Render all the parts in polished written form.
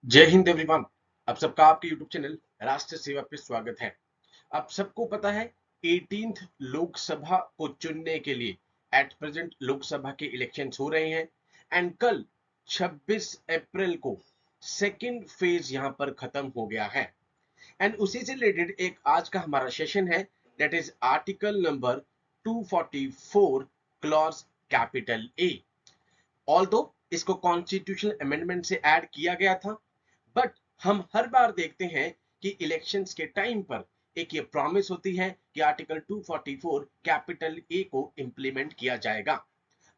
जय हिंद एवरीवन। आप सबका आपके यूट्यूब चैनल राष्ट्र सेवा पे स्वागत है। आप सबको पता है 18th लोकसभा को चुनने के लिए एट प्रेजेंट लोकसभा के इलेक्शंस हो रहे हैं एंड कल 26 अप्रैल को सेकंड फेज यहां पर खत्म हो गया है एंड उसी से रिलेटेड एक आज का हमारा सेशन है that is article number 244 clause capital A. Although इसको कॉन्स्टिट्यूशनल अमेंडमेंट से ऐड किया गया था बट हम हर बार देखते हैं कि इलेक्शंस के टाइम पर एक ये प्रॉमिस होती है कि आर्टिकल 244 कैपिटल ए को इंप्लीमेंट किया जाएगा।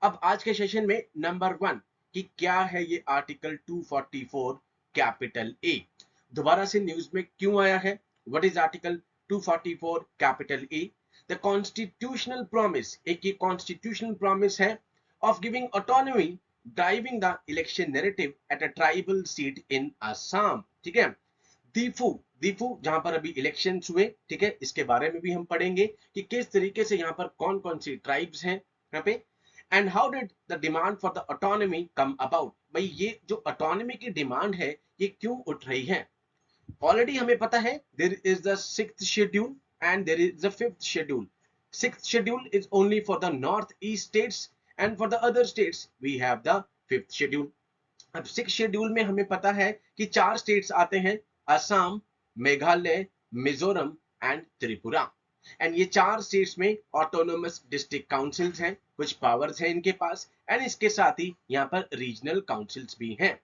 अब आज के सेशन में नंबर 1 कि क्या है ये आर्टिकल 244 कैपिटल ए, दोबारा से न्यूज में क्यों आया है, what is article 244 capital A. The constitutional promise, एक ये कॉन्स्टिट्यूशनल प्रॉमिस है of giving autonomy driving the election narrative at a tribal seat in Assam। ठीक है, दीफू दीफू जहां पर अभी इलेक्शंस हुए, ठीक है, इसके बारे में भी हम पढ़ेंगे कि किस तरीके से यहाँ पर कौन कौन सी ट्राइब्स हैं यहाँ पे and how did the demand for the autonomy come about. भाई ये जो ऑटोनॉमी की डिमांड है ये क्यों उठ रही है। ऑलरेडी हमें पता है there is the 6th schedule and there is the 5th schedule. 6th schedule is only for the northeast states and for the other states we have the 5th schedule। अब 6th schedule में हमें पता है कि 4 states आते हैं, Assam, Meghalaya, Mizoram and Tripura and ये 4 states में ऑटोनोमस डिस्ट्रिक्ट काउंसिल्स हैं, कुछ पावर्स हैं इनके पास एंड इसके साथ ही यहाँ पर रीजनल काउंसिल्स भी हैं।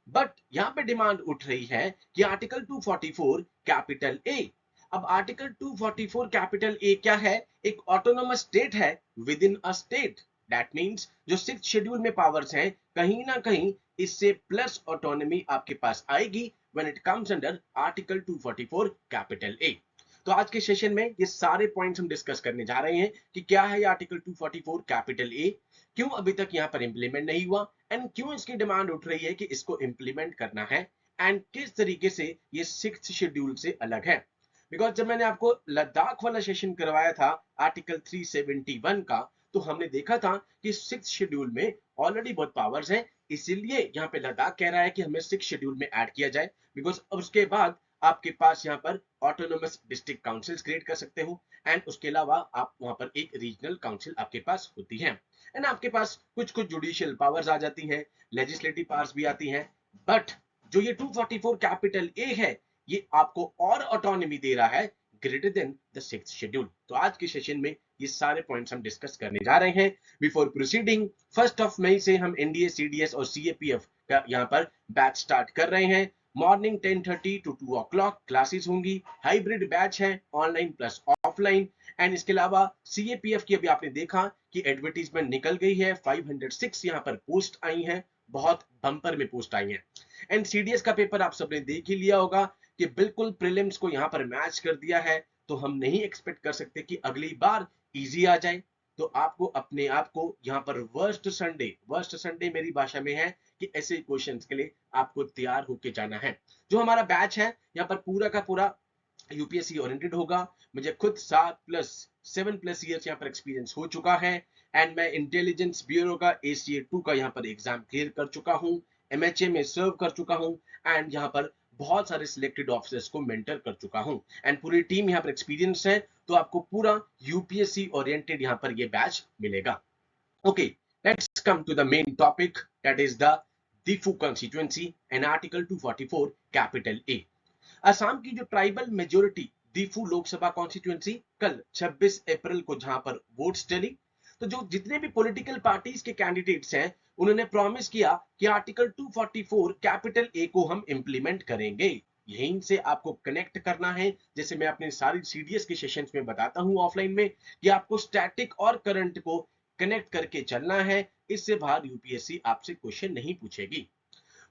बट यहां पे डिमांड उठ रही है कि आर्टिकल 244 कैपिटल ए। अब आर्टिकल 244 कैपिटल ए क्या है, एक ऑटोनोमस स्टेट है with in a state. That means जो 6th शेड्यूल में पावर्स हैं कहीं ना कहीं इससे प्लस ऑटोनॉमी आपके पास आएगी when it comes under article 244 capital ए। तो आज के सेशन में ये सारे पॉइंट्स हम डिस्कस करने जा रहे हैं कि क्या है ये आर्टिकल 244 कैपिटल ए, क्यों अभी तक यहाँ पर इंप्लीमेंट नहीं हुआ एंड क्यों इसकी डिमांड उठ रही है कि इसको इंप्लीमेंट करना है एंड किस तरीके से ये 6th शेड्यूल से अलग है। बिकॉज जब मैंने आपको लद्दाख वाला सेशन करवाया था आर्टिकल 371 का, तो हमने देखा था कि 6th शेड्यूल में ऑलरेडी बहुत पावर्स हैं, इसीलिए यहाँ पे लद्दाख कह रहा है कि हमें 6th शेड्यूल में ऐड किया जाए बिकॉज उसके बाद आपके पास यहाँ पर ऑटोनोमस डिस्ट्रिक्ट काउंसिल्स क्रिएट कर सकते हो एंड उसके अलावा आप वहां पर एक रीजनल काउंसिल आपके पास होती है एंड आपके पास कुछ कुछ जुडिशियल पावर्स आ जाती हैं, लेजिस्लेटिव पावर्स भी आती हैं। बट जो ये 244 कैपिटल ए है ये आपको और ऑटोनॉमी दे रहा है greater than the 6th schedule. तो आज के सेशन में ये सारे पॉइंट्स हम डिस्कस करने जा रहे हैं। बिफोर प्रोसीडिंग, 1 मई से हम एनडीए, सीडीएस और सीएपीएफ का यहाँ पर बैच स्टार्ट कर रहे हैं। मॉर्निंग 10:30 to 2 o'clock क्लासेस होंगी, हाइब्रिड बैच है, ऑनलाइन प्लस ऑफलाइन एंड इसके अलावा सीएपीएफ की अभी आपने देखा कि एडवर्टीजमेंट निकल गई है, 506 यहाँ पर पोस्ट आई हैं, बहुत बम्पर में पोस्ट आई हैं एंड सीडीएस का पेपर आप सबने देख ही लिया होगा कि बिल्कुल प्रीलिम्स को यहाँ पर मैच कर दिया है, तो हम नहीं एक्सपेक्ट कर सकते कि अगली बार इजी आ जाए। तो आपको अपने आप को यहाँ पर वर्स्ट संडे मेरी भाषा में है कि ऐसे क्वेश्चंस के लिए आपको तैयार होके जाना है। जो हमारा बैच है यहाँ पर पूरा का पूरा यूपीएससी ओरिएंटेड होगा। मुझे खुद 7+7+ ईयर्स यहाँ पर एक्सपीरियंस हो चुका है एंड मैं इंटेलिजेंस ब्यूरो का ACA2 का यहाँ पर एग्जाम क्लियर कर चुका हूँ, MHA में सर्व कर चुका हूँ एंड यहाँ पर बहुत सारे सिलेक्टेड ऑफिसर्स को मेंटर कर चुका हूँ एंड पूरी टीम यहाँ पर एक्सपीरियंस है, तो आपको पूरा यूपीएससी ओरिएंटेड यहाँ पर ये बैच मिलेगा। Okay, let's come to the main topic that is the Diphu constituency and article 244 capital A. Assam की जो tribal majority Diphu Lok Sabha constituency कल 26 अप्रैल को जहां पर वोट्स डली, तो जो जितने भी पॉलिटिकल पार्टीज के कैंडिडेट्स हैं उन्होंने प्रॉमिस किया कि आर्टिकल 244 कैपिटल ए को हम इंप्लीमेंट करेंगे। यहीं से आपको कनेक्ट करना है, जैसे मैं अपने सारी सीडीएस के सेशंस में बताता हूं ऑफलाइन में कि आपको स्टैटिक और करंट को कनेक्ट करके चलना है, इससे बाहर यूपीएससी आपसे क्वेश्चन नहीं पूछेगी।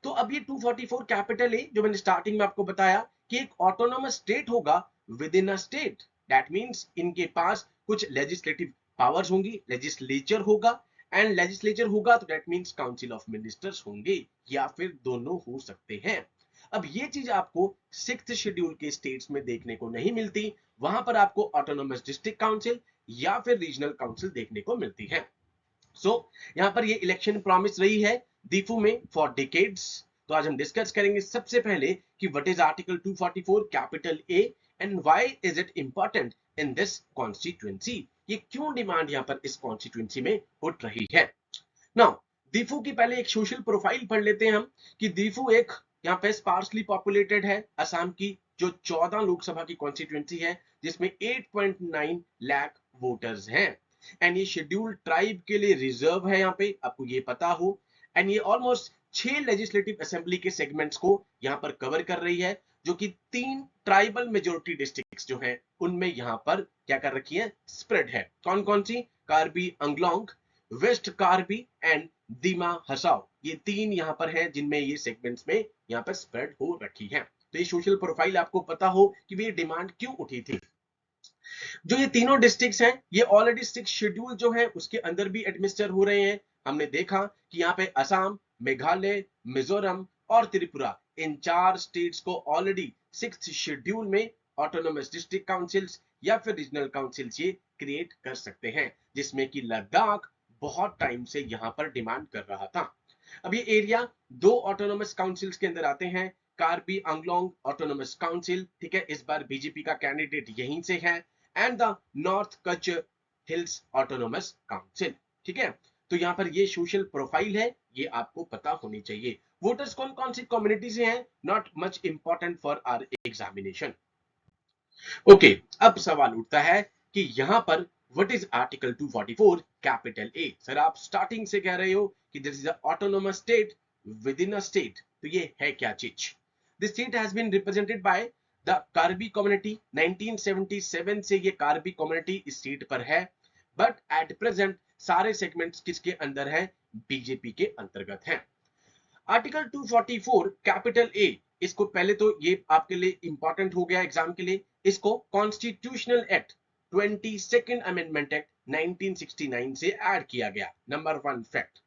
तो अब ये 244 कैपिटल ए जो मैंने स्टार्टिंग में आपको बताया कि एक ऑटोनोमस स्टेट होगा with in a state, that means इनके पास कुछ लेजिस्लेटिव पावर्स होंगी, लेजिस्लेचर होगा एंड लेजिस्लेचर होगा तो that means council of ministers होंगे या फिर दोनों हो सकते हैं। अब ये चीज आपको 6th शेड्यूल के स्टेट्स में देखने को नहीं मिलती, वहां पर आपको ऑटोनोमस डिस्ट्रिक्ट काउंसिल या फिर रीजनल काउंसिल देखने को मिलती है। सो यहाँ पर ये इलेक्शन प्रॉमिस रही है दीफू में फॉर डिकेड्स। तो आज हम डिस्कस करेंगे सबसे पहले कि what is article 244 capital A and why is it important in this constituency. ये क्यों डिमांड यहाँ पर इस कॉन्स्टिट्यूएंसी में उठ रही है। नाउ दीफू की पहले एक सोशल प्रोफाइल पढ़ लेते हैं हम कि दीफू एक यहाँ पे स्पार्सली पॉपुलेटेड है असम की, जो 14 लोकसभा की कॉन्स्टिट्यूएंसी है जिसमें 8.9 लाख वोटर्स हैं। एंड ये शेड्यूल्ड ट्राइब के लिए रिजर्व है, यहाँ पे आपको ये पता हो। एंड ये ऑलमोस्ट 6 लेजिस्लेटिव असेंबली के सेगमेंट्स को यहाँ पर कवर कर रही है, जो कि 3 ट्राइबल मेजोरिटी डिस्ट्रिक्ट्स जो हैं उनमें यहाँ पर क्या कर रखी है, स्प्रेड है। कौन कौन सी? कार्बी अंगलोंग, वेस्ट कार्बी एंड दीमा हसाओ, ये 3 यहाँ पर हैं जिनमें ये सेगमेंट्स में यहाँ पर स्प्रेड हो रखी है। तो ये सोशल प्रोफाइल आपको पता हो कि ये डिमांड क्यों उठी थी। जो ये तीनों डिस्ट्रिक्ट्स हैं ये ऑलरेडी 6 शेड्यूल जो है उसके अंदर भी एडमिनिस्टर हो रहे हैं। हमने देखा कि यहाँ पे असम, मेघालय, मिजोरम और त्रिपुरा, इन 4 स्टेट्स को ऑलरेडी 6th शेड्यूल में ऑटोनोमस डिस्ट्रिक्ट काउंसिल्स या फिर रीजनल काउंसिल्स ये क्रिएट कर सकते हैं, जिसमें कि लद्दाख बहुत टाइम से यहाँ पर डिमांड कर रहा था। अब ये एरिया 2 ऑटोनोमस काउंसिल्स के अंदर आते हैं, कार्बी आंगलोंग ऑटोनोमस काउंसिल, ठीक है, इस बार बीजेपी का कैंडिडेट यहीं से है, and the north Kutch hills autonomous council, ठीक है। तो यहाँ पर ये सोशल प्रोफाइल है, ये आपको पता होनी चाहिए। वोटर्स कौन कौन सी कम्युनिटी से हैं, not much important for our examination. Okay, अब सवाल उठता है कि यहाँ पर what is article 244 capital A. Sir आप स्टार्टिंग से कह रहे हो कि this is autonomous state within a state, तो ये है क्या चीज? This state has been represented by the Karbi community. 1977 से ये कार्बी कम्युनिटी इस सीट पर है, बट एट प्रेजेंट सारे सेगमेंट्स किसके अंदर है? बीजेपी के अंतर्गत हैं। आर्टिकल 244 कैपिटल ए, इसको पहले तो ये आपके लिए इंपॉर्टेंट हो गया एग्जाम के लिए, इसको constitutional act 22nd amendment act 1969 से ऐड किया गया। Number 1 fact.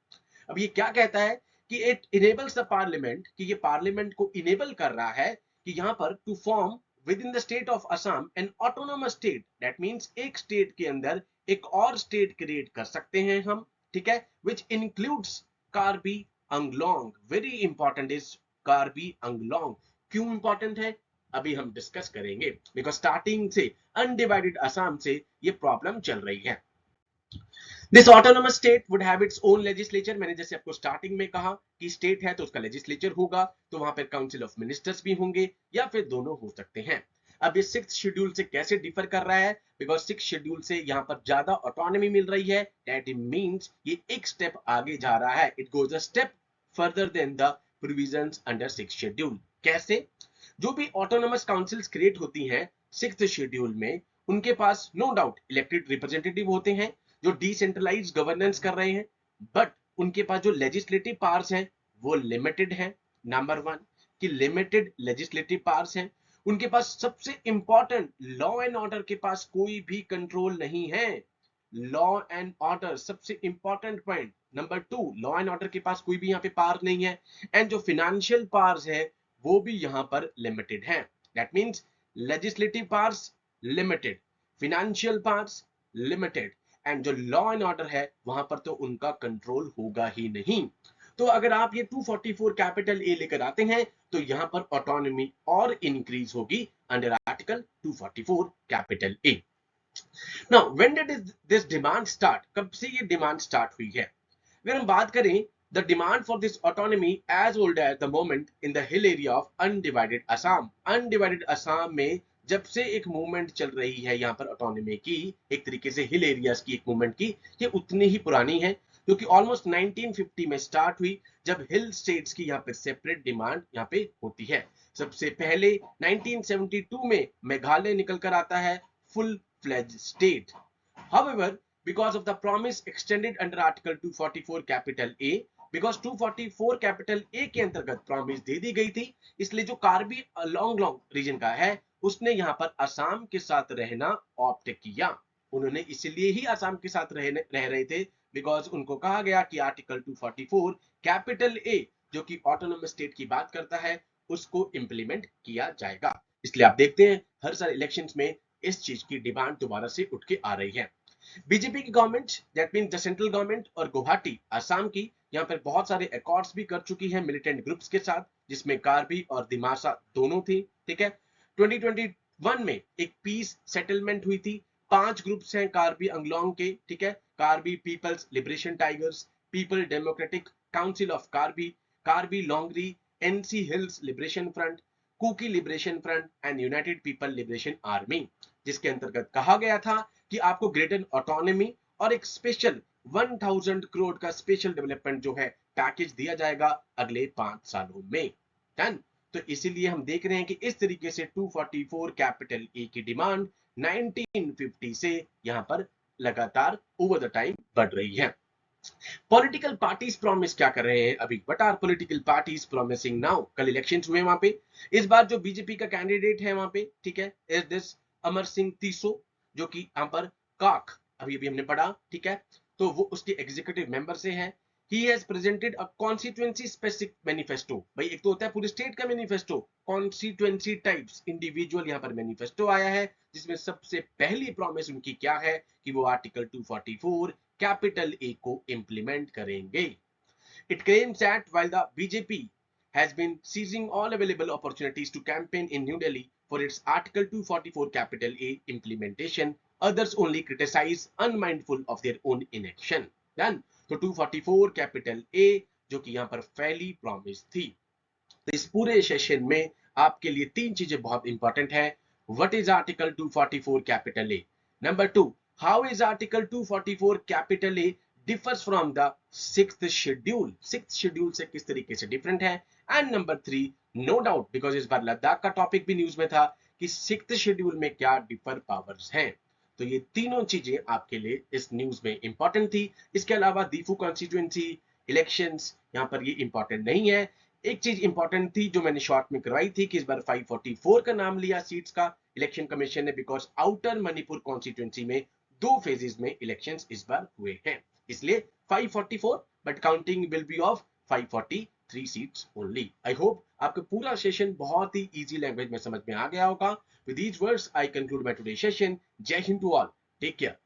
अब ये क्या कहता है कि इट इनेबल्स द पार्लियामेंट, कि ये पार्लियामेंट को इनेबल कर रहा है कि यहां पर to form within the state of Assam an autonomous state. That means एक स्टेट के अंदर एक और स्टेट क्रिएट कर सकते हैं हम, ठीक है, which includes Karbi Anglong. Very important is Karbi Anglong. क्यों इंपॉर्टेंट है अभी हम डिस्कस करेंगे, बिकॉज स्टार्टिंग से अनडिवाइडेड असम से ये प्रॉब्लम चल रही है। This autonomous state would have its own legislature. मैंने जैसे आपको स्टार्टिंग में कहा कि स्टेट है तो उसका लेजिस्लेचर होगा, तो वहां पर काउंसिल ऑफ मिनिस्टर्स भी होंगे या फिर दोनों हो सकते हैं। अब ये 6th शेड्यूल से कैसे डिफर कर रहा है? बिकॉज 6th शेड्यूल से यहाँ पर ज्यादा ऑटोनॉमी मिल रही है। दैट मींस ये एक स्टेप आगे जा रहा है, it goes a step further than the provisions under 6th schedule. कैसे? जो भी ऑटोनोमस काउंसिल्स क्रिएट होती हैं 6th शेड्यूल में, उनके पास नो डाउट इलेक्टेड रिप्रेजेंटेटिव होते हैं जो डिसेंट्रलाइज गवर्नेंस कर रहे हैं, बट उनके पास जो लेजिस्लेटिव पावर्स हैं वो लिमिटेड है। नंबर 1 कि लिमिटेड लेजिस्लेटिव पावर्स हैं। उनके पास सबसे इंपॉर्टेंट लॉ एंड ऑर्डर के पास कोई भी कंट्रोल नहीं है। लॉ एंड ऑर्डर सबसे important point. Number 2, law and order के पास कोई भी यहाँ पे पावर नहीं है। एंड जो फिनेंशियल पावर्स है वो भी यहाँ पर लिमिटेड है। That means legislative powers limited, financial powers limited, and जो लॉ एंड ऑर्डर है वहां पर तो उनका कंट्रोल होगा ही नहीं। तो अगर आप ये 244 कैपिटल ए लेकर आते हैं तो यहां पर ऑटोनॉमी और इंक्रीज होगी under article 244 capital A. Now when did this demand start? कब से ये डिमांड स्टार्ट हुई है? अगर हम बात करें, the demand for this autonomy as old as the moment in the hill area of undivided Assam. Undivided Assam में जब से एक मूवमेंट चल रही है यहाँ पर ऑटोनॉमी की, एक तरीके से हिल एरियाज की एक मूवमेंट की, ये उतनी ही पुरानी है, जो कि ऑलमोस्ट 1950 में स्टार्ट हुई, जब हिल स्टेट्स की यहाँ पे सेपरेट डिमांड यहाँ पे होती है। सबसे पहले 1972 में मेघालय निकल कर आता है full fledge state. However, because of the promise extended under Article 244 capital A, because 244 capital ए के अंतर्गत प्रॉमिस दे दी गई थी, इसलिए जो कार्बी लॉन्ग रीजन का है उसने यहाँ पर असम के साथ रहना ऑप्ट किया। उन्होंने इसलिए ही असम के साथ रह रहे थे बिकॉज उनको कहा गया कि आर्टिकल 244 कैपिटल ए जो कि ऑटोनोमस स्टेट की बात करता है उसको इंप्लीमेंट किया जाएगा। इसलिए आप देखते हैं हर सारे इलेक्शंस में इस चीज की डिमांड दोबारा से उठ के आ रही है। बीजेपी की government, that mean the central government और गुवाहाटी असम की यहाँ पर बहुत सारे अकॉर्ड्स भी कर चुकी है मिलिटेंट ग्रुप्स के साथ, जिसमें कार्बी और दिमासा दोनों थी, ठीक है। 2021 में एक पीस सेटलमेंट हुई थी। 5 ग्रुप्स हैं कार्बी अंगलोंग के, ठीक है। Karbi people's liberation tigers, people democratic council of Karbi, Karbi Longri, NC hills liberation front, Kuki liberation front and united people liberation army, जिसके अंतर्गत कहा गया था कि आपको ग्रेटर ऑटोनॉमी और एक स्पेशल 1000 करोड़ का स्पेशल डेवलपमेंट जो है पैकेज दिया जाएगा अगले 5 सालों में। डन। तो इसीलिए हम देख रहे हैं कि इस तरीके से 244 कैपिटल ए की डिमांड 1950 से यहां पर लगातार ओवर द टाइम बढ़ रही है। पॉलिटिकल पार्टीज प्रॉमिस क्या कर रहे हैं अभी? What are political parties promising now? कल इलेक्शंस हुए वहां पे। इस बार जो बीजेपी का कैंडिडेट है वहां पे, ठीक है, इज दिस अमर सिंह तीसो, जो कि यहां पर काक अभी अभी हमने पढ़ा, ठीक है। तो वो उसके एग्जीक्यूटिव मेंबर से है। He has presented a constituency specific manifesto। भाई एक तो होता है पूरे स्टेट का मैनिफेस्टो, कॉन्स्टिट्यूएंसी टाइप्स इंडिविजुअल यहाँ पर मैनिफेस्टो आया है, जिसमें सबसे पहली प्रॉमिस उनकी क्या है कि वो आर्टिकल 244 कैपिटल ए को इंप्लीमेंट करेंगे। It claims that while the BJP has been seizing all available opportunities to campaign in New Delhi for its Article 244 capital A implementation, others only criticize unmindful of their own inaction. Done. तो 244 capital ए जो कि यहां पर पहली promise थी। तो इस पूरे सेशन में आपके लिए 3 चीजें बहुत इंपॉर्टेंट है। What is article 244 capital A? Number 2, how is article 244 capital A differs from the 6th schedule? 6th schedule से किस तरीके से डिफरेंट है? And number 3, no doubt because इस बार लद्दाख का टॉपिक भी न्यूज में था कि 6th शेड्यूल में क्या डिफर पावर्स हैं। तो ये तीनों चीजें आपके लिए इस न्यूज में इंपॉर्टेंट थी। इसके अलावा दीफू कॉन्स्टिट्यूएंसी इलेक्शंस यहाँ पर ये इंपॉर्टेंट नहीं है। एक चीज इंपॉर्टेंट थी जो मैंने शॉर्ट में करवाई थी कि इस बार 544 का नाम लिया सीट्स का इलेक्शन कमीशन ने, बिकॉज आउटर मणिपुर कॉन्स्टिट्यूएंसी में 2 फेजेस में इलेक्शंस इस बार हुए हैं, इसलिए 544, but counting will be of 543 seats only. I hope आपका पूरा सेशन बहुत ही इजी लैंग्वेज में समझ में आ गया होगा। With these words I conclude my today session. Jai Hind to all, take care.